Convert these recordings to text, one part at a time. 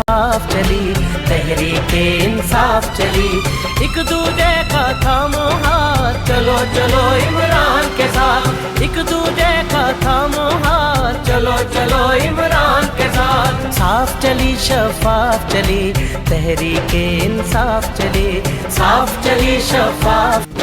शफाफ चली, तहरीके इंसाफ चली। एक दूजे का थामो हाथ, चलो चलो इमरान के साथ। एक दूजे का थामो हाथ, चलो चलो इमरान के साथ। साफ चली शफाफ चली, तहरीके इंसाफ चली। साफ चली शफाफ,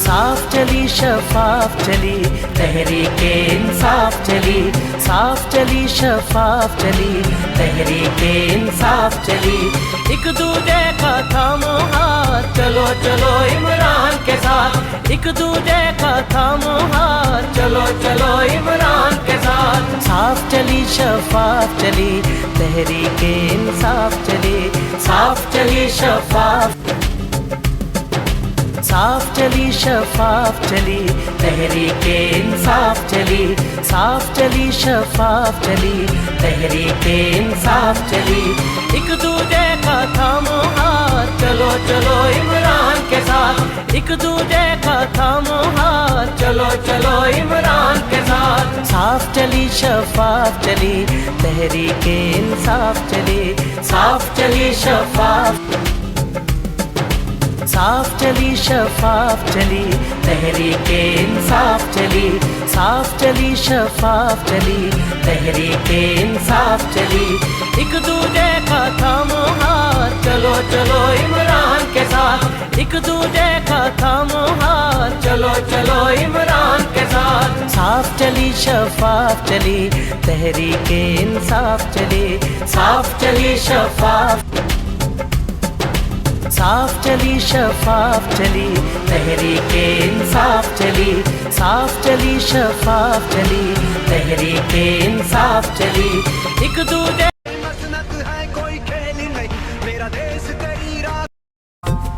साफ चली शफाफ चली, तहरीके इंसाफ चली। साफ चली शफाफ चली, तहरीके इंसाफ चली। एक दूजे का थामो हाथ, चलो चलो इमरान के साथ। एक दूजे का थामो हाथ, चलो चलो इमरान के साथ। साफ चली शफाफ चली, तहरीके इंसाफ चली। साफ चली शफाफ, साफ चली शफाफ चली, तहरीके इंसाफ चली। साफ चली शफाफ चली, तहरीके इंसाफ चली। एक दूजे का थामो हाथ, चलो चलो इमरान के साथ। एक दूजे का थामो हाथ, चलो चलो इमरान के साथ। साफ चली शफाफ चली, तहरीके इंसाफ चली। साफ चली शफाफ, साफ चली शफाफ चली, तहरीके इंसाफ चली। साफ चली शफाफ चली, तहरीके इंसाफ चली। एक दूजे का थामो हाथ, चलो चलो इमरान के साथ। एक दूजे का थामो हाथ, चलो चलो इमरान के साथ। साफ चली शफाफ चली, तहरीके इंसाफ चली। साफ चली शफाफ, साफ चली शफाफ चली, तहरीके इंसाफ चली। साफ चली शफाफ चली, तहरीके इंसाफ चली। एक दूजे मसनत है कोई खेल नहीं, मेरा देश तेरी राह।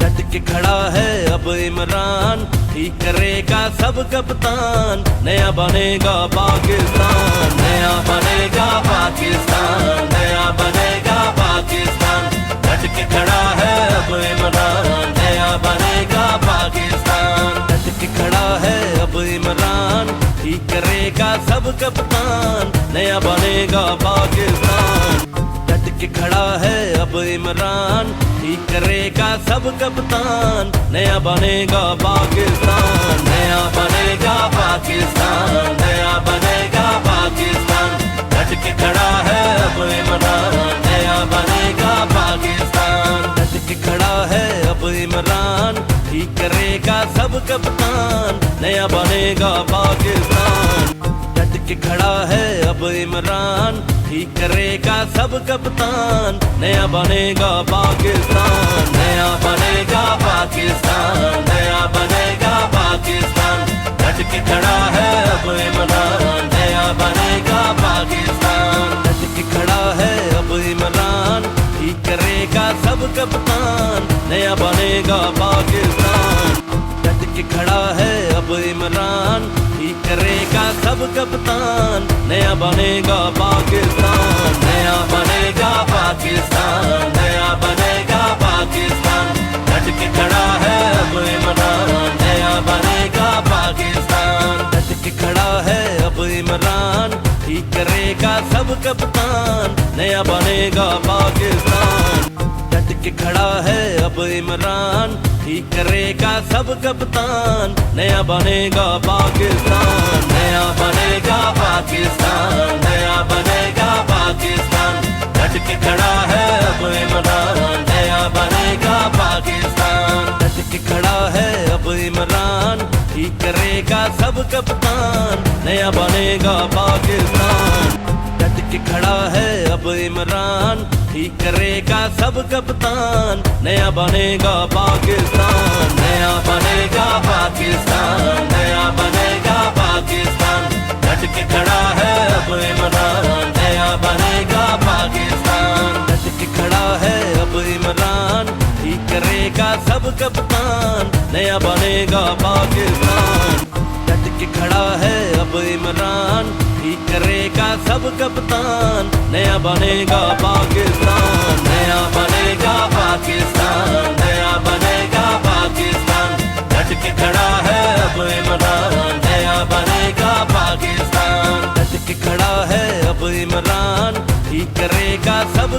डट के खड़ा है अब इमरान, ठीक करेगा सब कप्तान। नया बनेगा पाकिस्तान, नया बनेगा पाकिस्तान, नया बनेगा पाकिस्तान। डट के खड़ा है अब इमरान, नया बनेगा पाकिस्तान। डट के खड़ा है अब इमरान, ठीक करेगा सब कप्तान। नया बनेगा पाकिस्तान। डट के खड़ा है अब इमरान, ठीक करेगा सब कप्तान। नया बनेगा पाकिस्तान, नया बनेगा पाकिस्तान, नया बनेगा पाकिस्तान। डट के खड़ा है अब इमरान, नया बनेगा पाकिस्तान। डट के खड़ा है अब इमरान, ठीक करेगा सब कप्तान। नया बनेगा पाकिस्तान। डट के खड़ा है अब इमरान, ठीक करेगा सब कप्तान। नया बनेगा पाकिस्तान, नया बनेगा पाकिस्तान, नया बनेगा पाकिस्तान। डट के खड़ा है अब इमरान, नया बनेगा पाकिस्तान। डट के खड़ा है अब इमरान, ठीक करेगा सब कप्तान। नया बनेगा पाकिस्तान। डट के खड़ा है अब इमरान, ठीक करेगा सब कप्तान। नया बनेगा पाकिस्तान, नया बनेगा पाकिस्तान, नया बनेगा पाकिस्तान। डट के खड़ा है अब इमरान, नया बनेगा पाकिस्तान। डट के खड़ा है अब इमरान, ठीक करेगा सब कप्तान। नया बनेगा पाकिस्तान। डट के खड़ा है अब इमरान, ठीक करेगा सब कप्तान। नया बनेगा पाकिस्तान, नया बनेगा पाकिस्तान, नया बनेगा पाकिस्तान। डट के खड़ा है अब इमरान, नया बनेगा पाकिस्तान। डट के खड़ा है अब इमरान, ठीक करेगा सब कप्तान। नया बनेगा पाकिस्तान। डट के खड़ा है अब इमरान, ठीक करेगा सब कप्तान। नया बनेगा पाकिस्तान, नया बनेगा पाकिस्तान, नया बनेगा पाकिस्तान। डट के खड़ा है अब इमरान, नया बनेगा पाकिस्तान। डट के खड़ा है अब इमरान, ठीक करेगा सब कप्तान। नया बनेगा पाकिस्तान। डट के खड़ा है अब इमरान, ठीक करेगा सब कप्तान। नया बनेगा पाकिस्तान, नया बनेगा पाकिस्तान, नया बनेगा पाकिस्तान। डट के खड़ा है अब इमरान, नया बनेगा पाकिस्तान। डट के खड़ा है अब इमरान, ठीक करेगा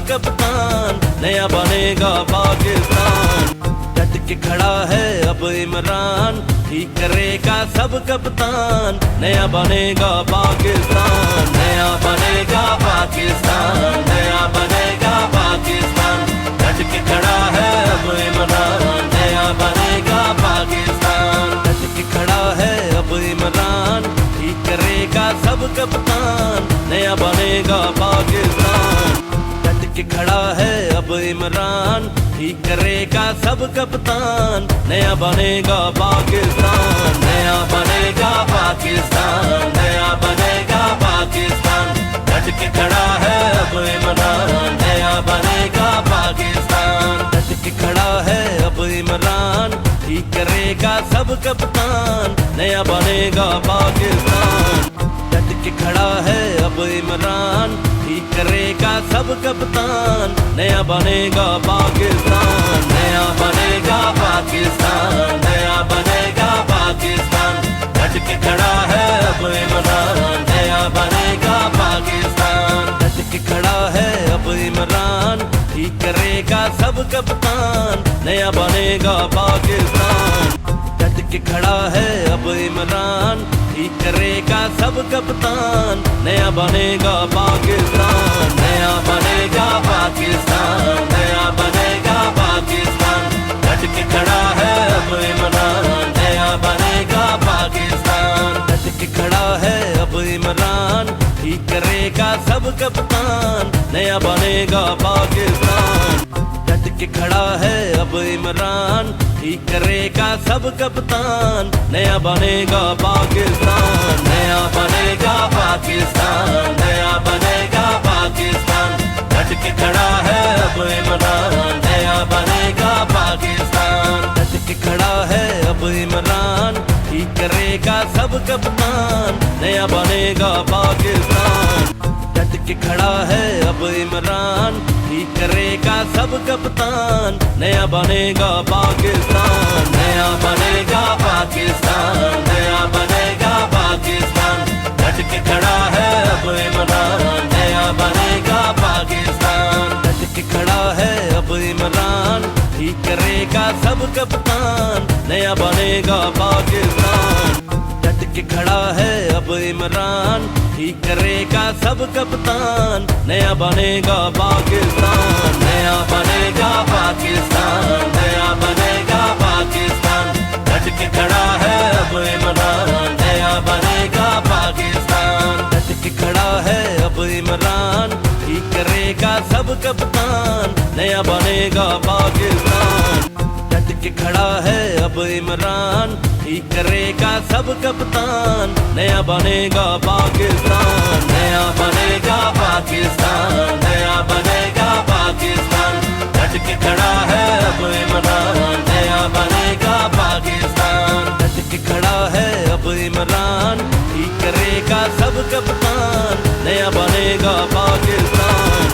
कप्तान, नया बनेगा पाकिस्तान। डट के खड़ा है अब इमरान, ठीक करेगा सब कप्तान, नया बनेगा पाकिस्तान, नया बनेगा पाकिस्तान, नया बनेगा पाकिस्तान। डट के खड़ा है अब इमरान, नया बनेगा पाकिस्तान। डट के खड़ा है अब इमरान, ठीक करेगा सब कप्तान, नया बनेगा पाकिस्तान। डट के खड़ा है अब इमरान, ठीक करेगा सब कप्तान, नया बनेगा पाकिस्तान, नया बनेगा पाकिस्तान, नया बनेगा पाकिस्तान। डट के खड़ा है अब इमरान, नया बनेगा पाकिस्तान। डट के खड़ा है अब इमरान, ठीक करेगा सब कप्तान, नया बनेगा पाकिस्तान। डट के खड़ा है अब इमरान, ठीक करेगा सब कप्तान, नया बनेगा पाकिस्तान, नया बनेगा पाकिस्तान, नया बनेगा पाकिस्तान। डट के खड़ा है अब इमरान, नया बनेगा पाकिस्तान। डट के खड़ा है अब इमरान, ठीक करेगा सब कप्तान, नया बनेगा पाकिस्तान। डट के खड़ा है अब इमरान, ठीक करेगा सब कप्तान, नया बनेगा पाकिस्तान, नया बनेगा पाकिस्तान, नया बनेगा पाकिस्तान। डट के खड़ा है अब इमरान, नया बनेगा पाकिस्तान। डट के खड़ा है अब इमरान, ठीक करेगा सब कप्तान, नया बनेगा पाकिस्तान। डट के खड़ा है अब इमरान, ठीक करेगा सब कप्तान, नया बनेगा पाकिस्तान, नया बनेगा पाकिस्तान, नया बनेगा पाकिस्तान। डट के खड़ा है अब इमरान, नया बनेगा पाकिस्तान। डट के खड़ा है अब इमरान, ठीक करेगा सब कप्तान, नया बनेगा पाकिस्तान। डट के खड़ा है अब इमरान, ठीक करेगा सब कप्तान, नया बनेगा पाकिस्तान, नया बनेगा पाकिस्तान, नया बनेगा पाकिस्तान। डट के खड़ा है अब इमरान, नया बनेगा पाकिस्तान। डट के खड़ा है अब इमरान, ठीक करेगा सब कप्तान, नया बनेगा पाकिस्तान। डट के खड़ा है अब इमरान, ठीक करेगा सब कप्तान, नया बनेगा पाकिस्तान, नया बनेगा पाकिस्तान, नया बनेगा पाकिस्तान। डट के खड़ा है अब इमरान, नया बनेगा पाकिस्तान। डट के खड़ा है अब इमरान, ठीक करेगा सब कप्तान, नया बनेगा पाकिस्तान। डट के खड़ा है अब इमरान, ठीक करेगा सब कप्तान, नया बनेगा पाकिस्तान, नया बनेगा पाकिस्तान, नया बनेगा पाकिस्तान। डट के खड़ा है अब इमरान, नया बनेगा पाकिस्तान। डट के खड़ा है अब इमरान, ठीक करेगा सब कप्तान, नया बनेगा पाकिस्तान।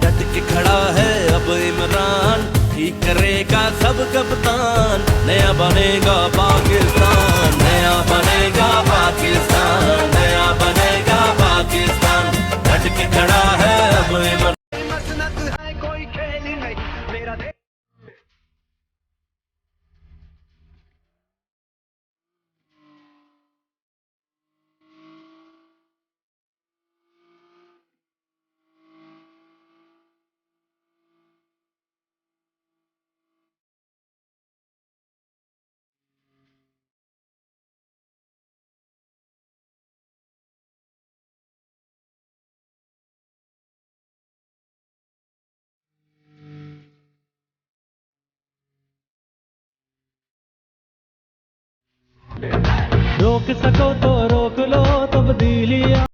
डट के खड़ा है अब इमरान, ठीक करेगा सब कप्तान, नया बनेगा पाकिस्तान, नया बनेगा पाकिस्तान, नया बनेगा पाकिस्तान। डट के खड़ा है अब इमरान। मसनत है कोई खेल नहीं मेरा देश। रोक सको तो रोक लो तब्दीलियां।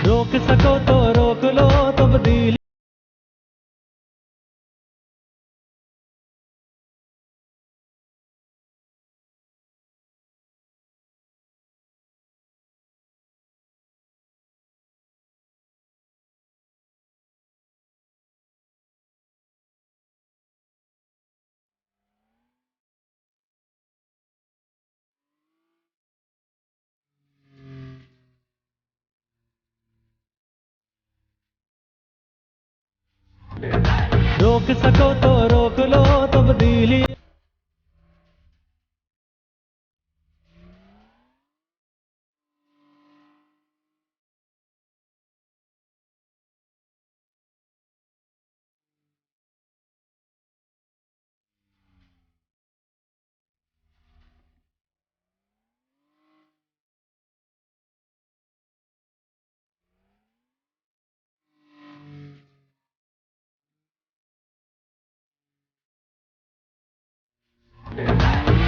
रोक सको तो रोक लो तब्दीली। रोक सको तो रोक लो तब्दीली।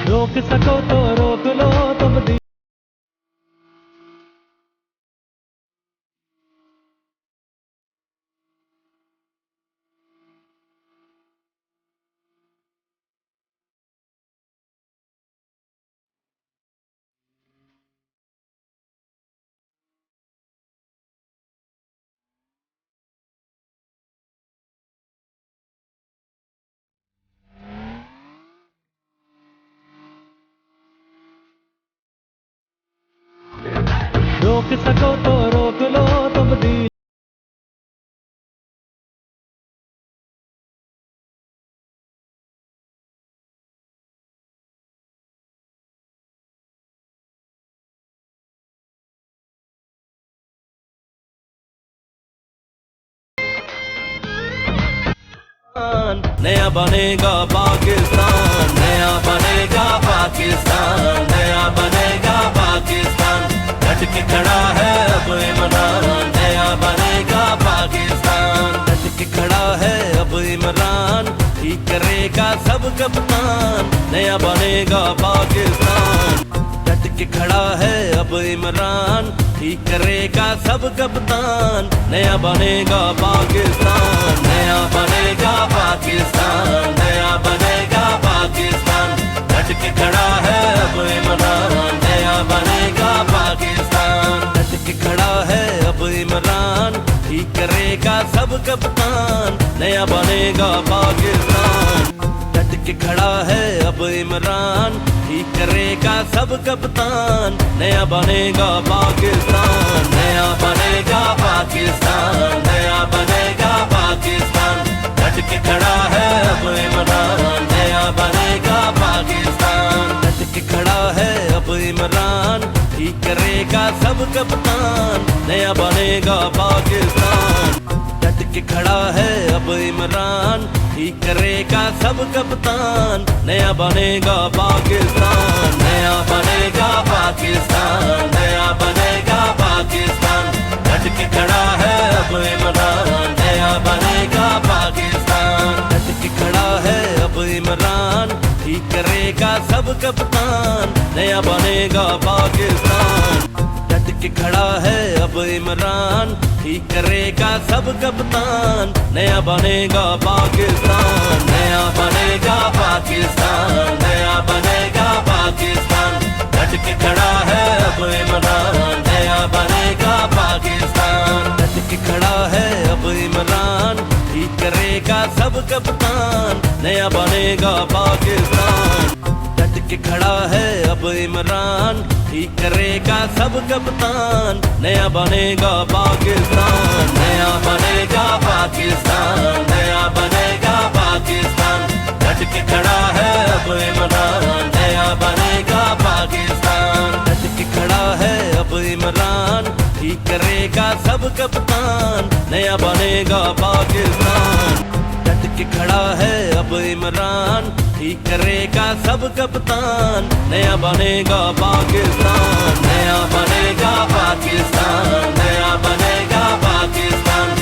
रोक सको तो रोक लो तब्दीली। रोक सको तो रोक लो तब्दीली। नया बनेगा पाकिस्तान, नया बनेगा पाकिस्तान, नया बनेगा पाकिस्तान। डट के खड़ा है अब इमरान, नया बनेगा पाकिस्तान। डट के खड़ा है अब इमरान, ठीक करेगा सब कप्तान, नया बनेगा पाकिस्तान। डट के खड़ा है अब इमरान, ठीक करेगा सब कप्तान, नया बनेगा पाकिस्तान, नया बनेगा पाकिस्तान, नया बनेगा पाकिस्तान। डट के खड़ा है अब इमरान, नया बनेगा पाकिस्तान। डट के खड़ा है अब इमरान, ठीक करेगा सब कप्तान, नया बनेगा पाकिस्तान। डट के खड़ा है अब इमरान, ठीक करेगा सब कप्तान, नया बनेगा पाकिस्तान, नया बनेगा पाकिस्तान, नया बनेगा पाकिस्तान। डट के खड़ा है अब इमरान, नया बनेगा पाकिस्तान। डट के खड़ा है अब इमरान, ठीक करेगा सब कप्तान, नया बनेगा पाकिस्तान। डट के खड़ा है अब इमरान, ठीक करेगा सब कप्तान, नया बनेगा पाकिस्तान, नया बनेगा पाकिस्तान, नया बनेगा पाकिस्तान। डट के खड़ा है अब इमरान, नया बनेगा पाकिस्तान। डट के खड़ा है अब इमरान, ठीक करेगा सब कप्तान, नया बनेगा पाकिस्तान। डट के खड़ा है अब इमरान, ठीक करेगा सब कप्तान, नया बनेगा पाकिस्तान, नया बनेगा पाकिस्तान, नया बनेगा पाकिस्तान। डट के खड़ा है अब इमरान, नया बनेगा पाकिस्तान। डट के खड़ा है अब इमरान, ठीक करेगा सब कप्तान, नया बनेगा पाकिस्तान। डट के खड़ा है अब इमरान, ठीक करेगा सब कप्तान, नया बनेगा पाकिस्तान, नया बनेगा पाकिस्तान, नया बनेगा पाकिस्तान। डट के खड़ा है अब इमरान, नया बनेगा पाकिस्तान। डट के खड़ा है अब इमरान, ठीक करेगा सब कप्तान, नया बनेगा पाकिस्तान। डट के खड़ा है अब इमरान, ठीक करेगा सब कप्तान, नया बनेगा पाकिस्तान, नया बनेगा पाकिस्तान, नया बनेगा पाकिस्तान।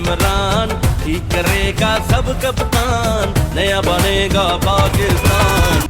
इमरान, ठीक करेगा सब कप्तान, नया बनेगा पाकिस्तान।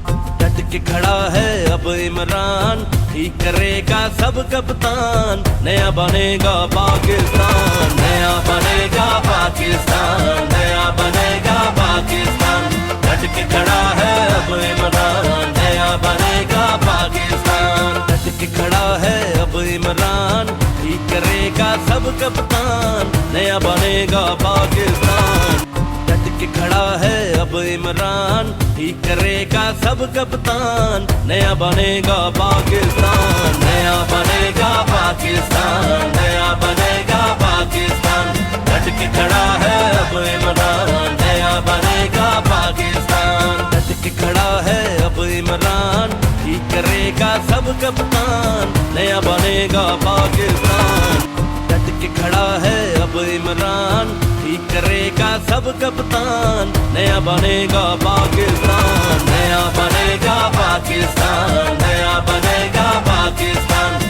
डट के खड़ा है अब इमरान, ठीक करेगा सब कप्तान, नया बनेगा पाकिस्तान, नया बनेगा पाकिस्तान, नया बनेगा पाकिस्तान। डट के खड़ा है अब इमरान, नया बनेगा पाकिस्तान। डट के खड़ा है अब इमरान, ठीक करेगा सब कप्तान, नया बनेगा पाकिस्तान। डट के खड़ा है अब इमरान, ठीक करेगा सब कप्तान, नया बनेगा पाकिस्तान, नया बनेगा पाकिस्तान, नया बनेगा पाकिस्तान। डट के खड़ा है अब इमरान, नया बनेगा पाकिस्तान। डट के खड़ा है अब इमरान, ठीक करेगा सब कप्तान, नया बनेगा पाकिस्तान। डट के खड़ा है अब इमरान, ठीक करेगा सब कप्तान, नया बनेगा पाकिस्तान, नया बनेगा पाकिस्तान, नया बनेगा पाकिस्तान।